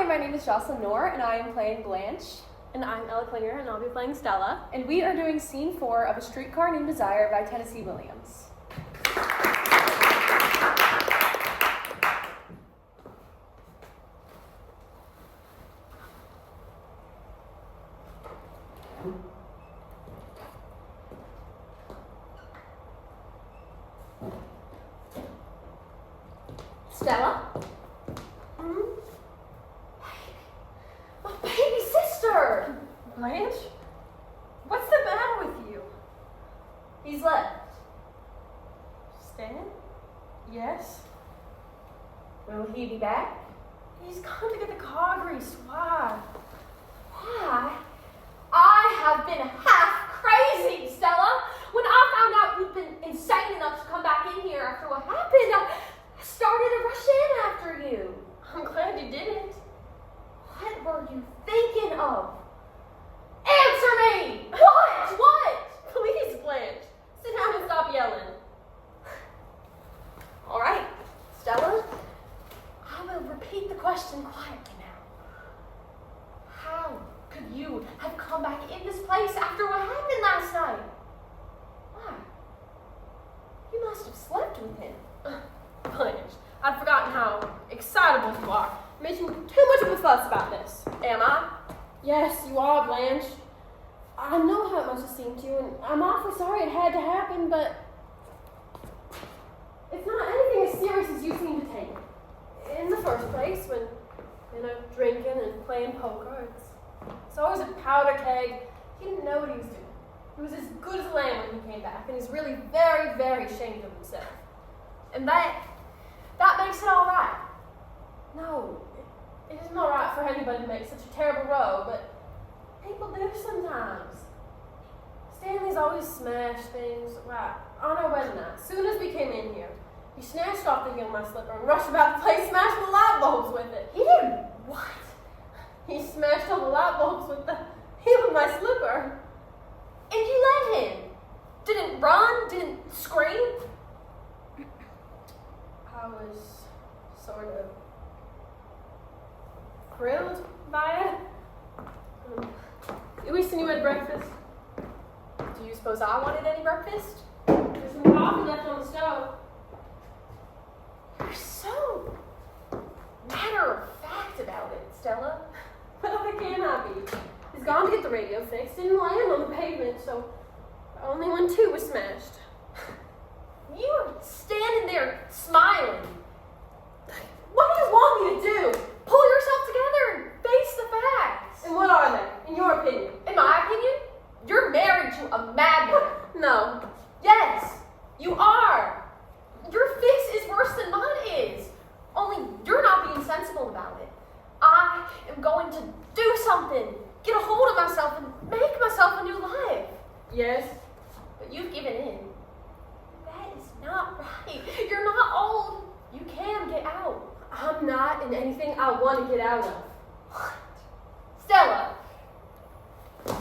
my name is Jocelyn Knorr, and I am playing Blanche. And I'm Ella Klinger, and I'll be playing Stella. And we are doing Scene 4 of A Streetcar Named Desire by Tennessee Williams. Stella? My baby sister! Blanche? What's the matter with you? He's left. Stan? Yes? Will he be back? He's gone to get the car greased. Why? Why? I have been half crazy, Stella. When I found out you'd been insane enough to come back in here after what happened, I started to rush in after you. I'm glad you didn't. What were you thinking of? Answer me! What? Please, Blanche. Sit down and stop yelling. All right, Stella. I will repeat the question quietly now. How could you have come back in this place after what happened last night? Why? You must have slept with him. Blanche, I'd forgotten how excitable you are, making too much of a fuss about this. Am I? Yes, you are, Blanche. I know how it must have seemed to you, and I'm awfully sorry it had to happen, but it's not anything as serious as you seem to take. In the first place, when drinking and playing poker, it's always a powder keg. He didn't know what he was doing. He was as good as a lamb when he came back, and he's really very, very ashamed of himself. And that makes it all right. No, it isn't all right for anybody to make such a terrible row, but people do sometimes. Stanley's always smashed things. Right, on our wedding night, as soon as we came in here, he snatched off the heel of my slipper and rushed about the place, smashing the light bulbs with it. He did what? He smashed all the light bulbs with the heel of my slipper. And you let him? Didn't run? Didn't scream? I was sort of thrilled by it. We seen you at breakfast. Do you suppose I wanted any breakfast? There's some coffee left on the stove. You're so matter of fact about it, Stella. What other can I be? He's gone to get the radio fixed. Didn't land on the pavement, so only when two was smashed. You were standing there smiling. What do you want me to do? Pull yourself together and face the facts. And what are they, in your opinion? In my opinion, you're married to a madman. No. Yes, you are. Your fix is worse than mine is. Only you're not being sensible about it. I am going to do something. Get a hold of myself and make myself a new life. Yes? But you've given in. That is not right. You're not old. You can get out. I'm not in anything I want to get out of. What? Stella,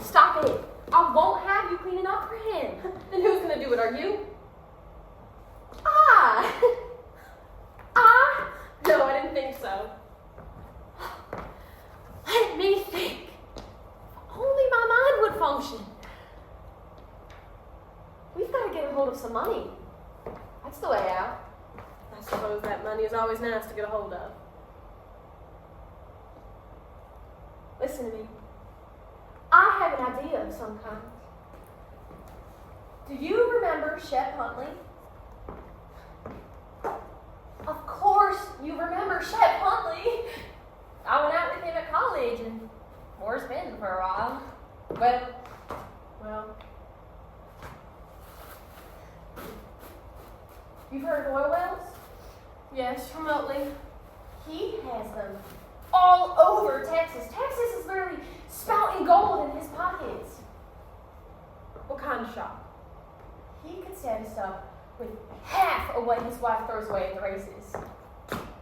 stop it. I won't have you cleaning up for him. Then who's going to do it? Are you? I? No, I didn't think so. Let me think. If only my mind would function. We've got to get a hold of some money. That's the way out. I suppose that money is always nice to get a hold of. Listen to me. I have an idea of some kind. Do you remember Shep Huntley? Of course you remember Shep Huntley. I went out with him at college and more's been for a while. Well, you've heard of oil wells? Yes, remotely. He has them all over Texas. Texas is literally spouting gold in his pockets. What kind of shop? He could set us up with half of what his wife throws away at the races.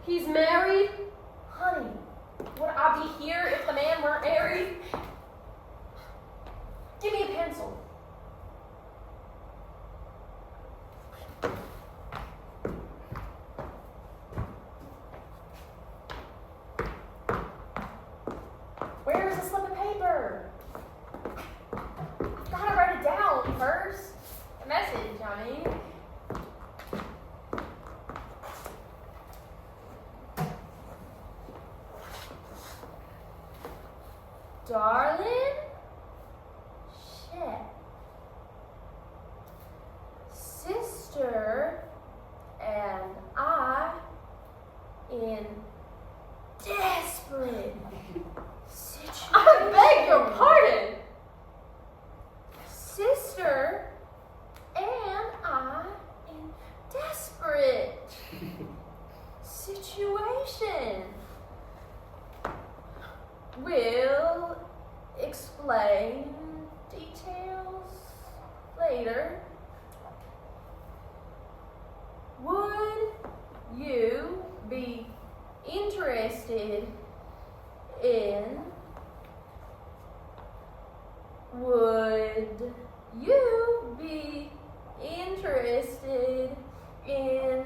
He's married? Honey, would I be here if the man weren't married? Give me a pencil. paper. I've got to write it down first. A message, I mean. Darling? Shit. Sister and I in desperate situation. I beg your pardon. Sister and I in desperate situation. We'll explain details later. Would you be interested in? Would you be interested in?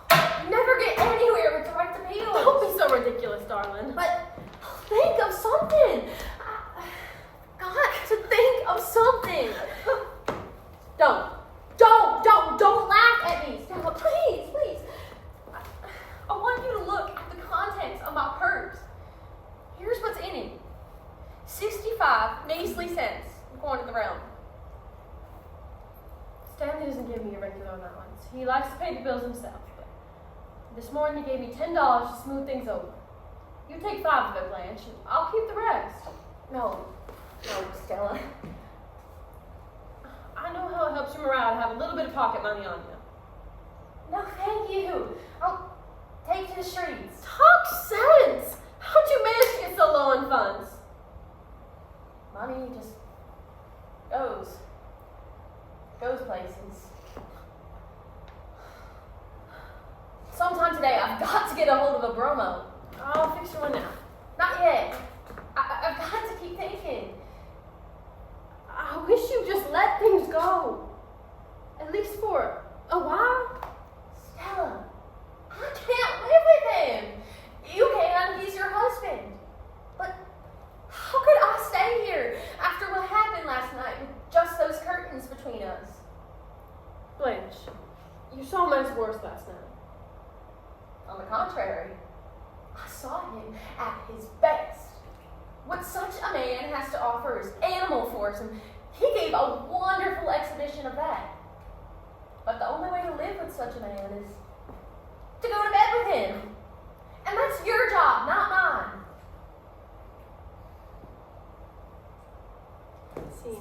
You never get anywhere with direct appeal. Don't be so ridiculous, darling. But think of something. Got to think of something. Don't laugh at me, Stella. Please. I want you to look at the contents of my purse. Here's what's in it. 65 measly cents. I'm going to the realm. Stanley doesn't give me irregular allowance. He likes to pay the bills himself. But this morning he gave me $10 to smooth things over. You take 5 of it, Blanche, and I'll keep the rest. No, Stella. I know how it helps your morale to have a little bit of pocket money on you. No, thank you. I'll take to the streets. Talk sense! How'd you manage to get so low in funds? Money just goes places. Sometime today, I've got to get a hold of a bromo. I'll fix you one now. Not yet. I've got to keep thinking. I wish you just let things go. At least for a while. Stella, I can't live with him. You can. He's your husband. But how could I stay here after what happened last night with just those curtains between us? Blanche, you saw Men's worse last night. On the contrary, I saw him at his best. What such a man has to offer is animal force, and he gave a wonderful exhibition of that. But the only way to live with such a man is to go to bed with him. And that's your job, not mine. See.